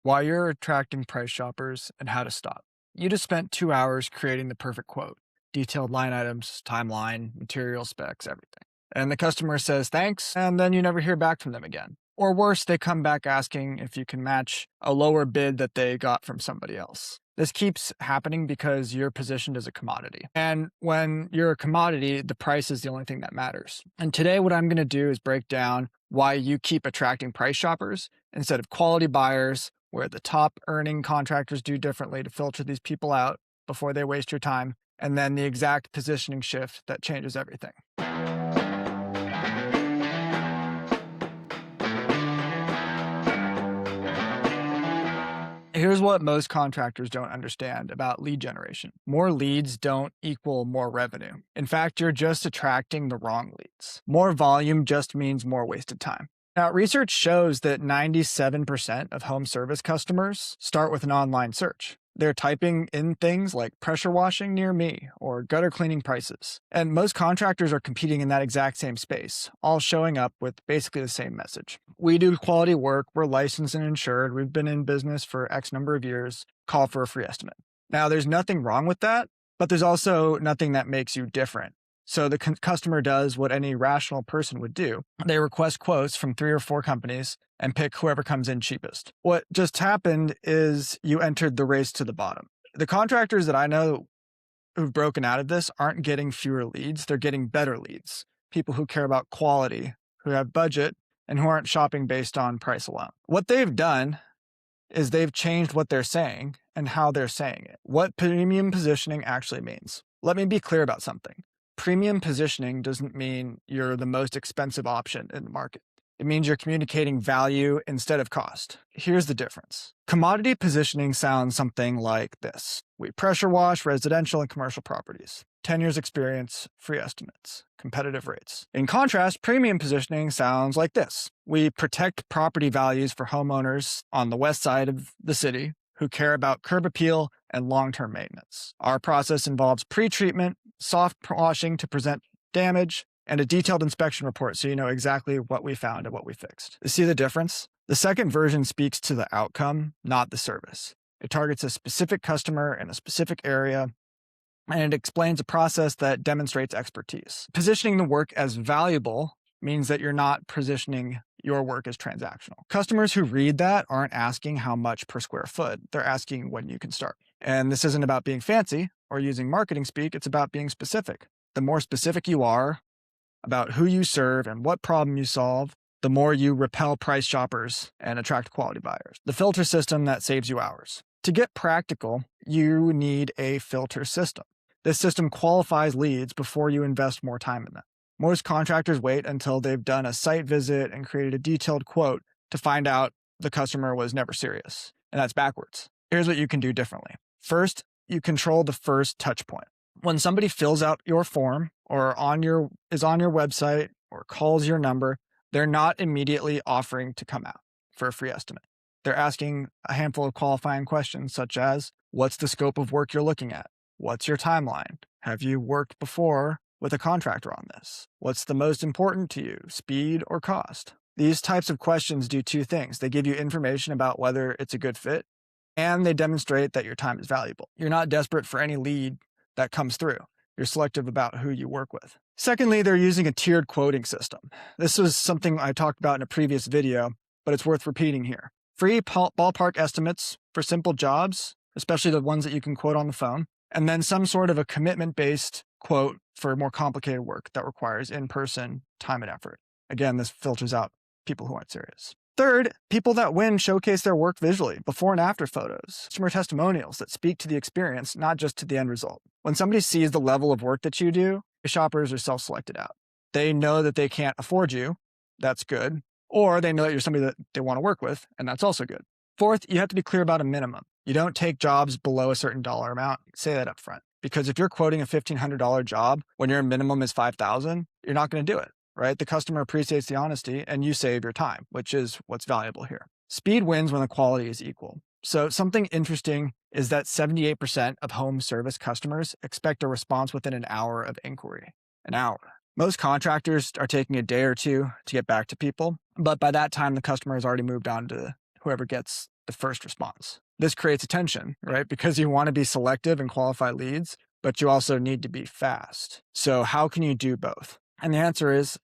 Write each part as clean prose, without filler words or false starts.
Why you're attracting price shoppers and how to stop. You just spent 2 hours creating the perfect quote, detailed line items, timeline, material specs, everything. And the customer says thanks, and then you never hear back from them again. Or worse, they come back asking if you can match a lower bid that they got from somebody else. This keeps happening because you're positioned as a commodity. And when you're a commodity, the price is the only thing that matters. And today, what I'm going to do is break down why you keep attracting price shoppers instead of quality buyers, where the top earning contractors do differently to filter these people out before they waste your time, and then the exact positioning shift that changes everything. Here's what most contractors don't understand about lead generation. More leads don't equal more revenue. In fact, you're just attracting the wrong leads. More volume just means more wasted time. Now, research shows that 97% of home service customers start with an online search. They're typing in things like pressure washing near me or gutter cleaning prices. And most contractors are competing in that exact same space, all showing up with basically the same message. We do quality work, we're licensed and insured, we've been in business for X number of years, call for a free estimate. Now, there's nothing wrong with that, but there's also nothing that makes you different. So the customer does what any rational person would do. They request quotes from 3 or 4 companies and pick whoever comes in cheapest. What just happened is you entered the race to the bottom. The contractors that I know who've broken out of this aren't getting fewer leads, they're getting better leads. People who care about quality, who have budget, and who aren't shopping based on price alone. What they've done is they've changed what they're saying and how they're saying it, what premium positioning actually means. Let me be clear about something. Premium positioning doesn't mean you're the most expensive option in the market. It means you're communicating value instead of cost. Here's the difference. Commodity positioning sounds something like this. We pressure wash residential and commercial properties. 10 years experience, free estimates, competitive rates. In contrast, premium positioning sounds like this. We protect property values for homeowners on the west side of the city who care about curb appeal and long-term maintenance. Our process involves pre-treatment, soft washing to prevent damage, and a detailed inspection report so you know exactly what we found and what we fixed. You see the difference? The second version speaks to the outcome, not the service. It targets a specific customer in a specific area, and it explains a process that demonstrates expertise. Positioning the work as valuable means that you're not positioning your work as transactional. Customers who read that aren't asking how much per square foot. They're asking when you can start. And this isn't about being fancy or using marketing speak. It's about being specific. The more specific you are about who you serve and what problem you solve, the more you repel price shoppers and attract quality buyers. The filter system that saves you hours. To get practical, you need a filter system. This system qualifies leads before you invest more time in them. Most contractors wait until they've done a site visit and created a detailed quote to find out the customer was never serious. And that's backwards. Here's what you can do differently. First, you control the first touch point. When somebody fills out your form or is on your website or calls your number, they're not immediately offering to come out for a free estimate. They're asking a handful of qualifying questions such as, what's the scope of work you're looking at? What's your timeline? Have you worked before with a contractor on this? What's the most important to you, speed or cost? These types of questions do 2 things. They give you information about whether it's a good fit, and they demonstrate that your time is valuable. You're not desperate for any lead that comes through. You're selective about who you work with. Secondly, they're using a tiered quoting system. This was something I talked about in a previous video, but it's worth repeating here. Free ballpark estimates for simple jobs, especially the ones that you can quote on the phone, and then some sort of a commitment-based quote for more complicated work that requires in-person time and effort. Again, this filters out people who aren't serious. Third, people that win showcase their work visually, before and after photos, customer testimonials that speak to the experience, not just to the end result. When somebody sees the level of work that you do, shoppers are self-selected out. They know that they can't afford you, that's good, or they know that you're somebody that they want to work with, and that's also good. Fourth, you have to be clear about a minimum. You don't take jobs below a certain dollar amount. Say that up front. Because if you're quoting a $1,500 job when your minimum is $5,000, you're not going to do it, right? The customer appreciates the honesty and you save your time, which is what's valuable here. Speed wins when the quality is equal. So something interesting is that 78% of home service customers expect a response within an hour of inquiry. An hour. Most contractors are taking a day or two to get back to people, but by that time, the customer has already moved on to whoever gets the first response. This creates a tension, right? Because you want to be selective and qualify leads, but you also need to be fast. So how can you do both? And the answer is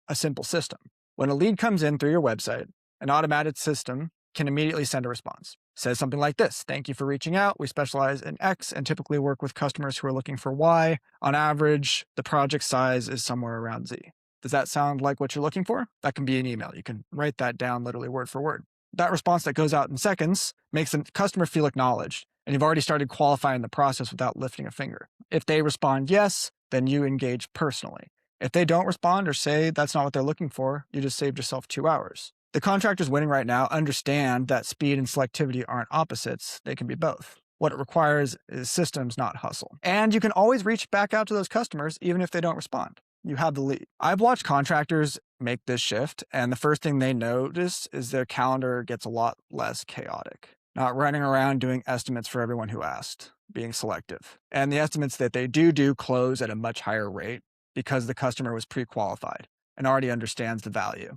a simple system. When a lead comes in through your website, an automated system can immediately send a response. It says something like this: "Thank you for reaching out. We specialize in X and typically work with customers who are looking for Y. On average, the project size is somewhere around Z." Does that sound like what you're looking for? That can be an email. You can write that down literally word for word. That response that goes out in seconds makes the customer feel acknowledged, and you've already started qualifying the process without lifting a finger. If they respond yes, then you engage personally. If they don't respond or say that's not what they're looking for, you just saved yourself 2 hours. The contractors winning right now understand that speed and selectivity aren't opposites. They can be both. What it requires is systems, not hustle. And you can always reach back out to those customers even if they don't respond. You have the lead. I've watched contractors make this shift, and the first thing they notice is their calendar gets a lot less chaotic. Not running around doing estimates for everyone who asked, being selective. And the estimates that they do close at a much higher rate because the customer was pre-qualified and already understands the value.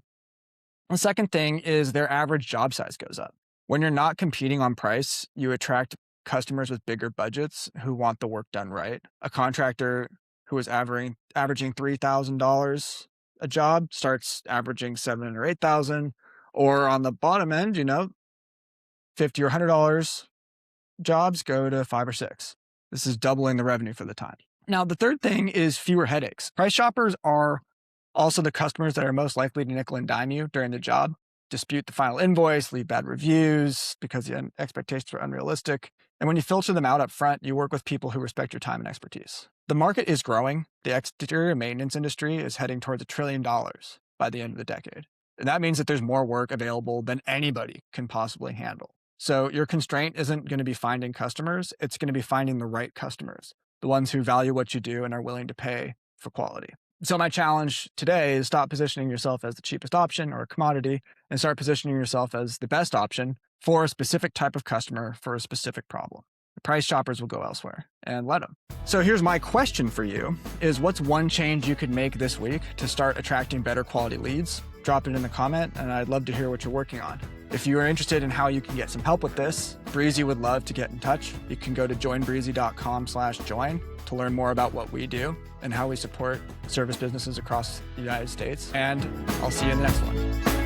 The second thing is their average job size goes up. When you're not competing on price, you attract customers with bigger budgets who want the work done right. A contractor who is averaging $3,000 a job starts averaging $7,000 or $8,000, or on the bottom end, $50 or $100 jobs go to 5 or 6. This is doubling the revenue for the time. Now, the third thing is fewer headaches. Price shoppers are also the customers that are most likely to nickel and dime you during the job, dispute the final invoice, leave bad reviews because the expectations are unrealistic. And when you filter them out up front, you work with people who respect your time and expertise. The market is growing. The exterior maintenance industry is heading towards $1 trillion by the end of the decade. And that means that there's more work available than anybody can possibly handle. So your constraint isn't going to be finding customers. It's going to be finding the right customers, the ones who value what you do and are willing to pay for quality. So my challenge today is stop positioning yourself as the cheapest option or a commodity and start positioning yourself as the best option for a specific type of customer for a specific problem. The price shoppers will go elsewhere, and let them. So here's my question for you is, what's one change you could make this week to start attracting better quality leads? Drop it in the comment, and I'd love to hear what you're working on. If you are interested in how you can get some help with this, Breezy would love to get in touch. You can go to joinbreezy.com/join to learn more about what we do and how we support service businesses across the United States. And I'll see you in the next one.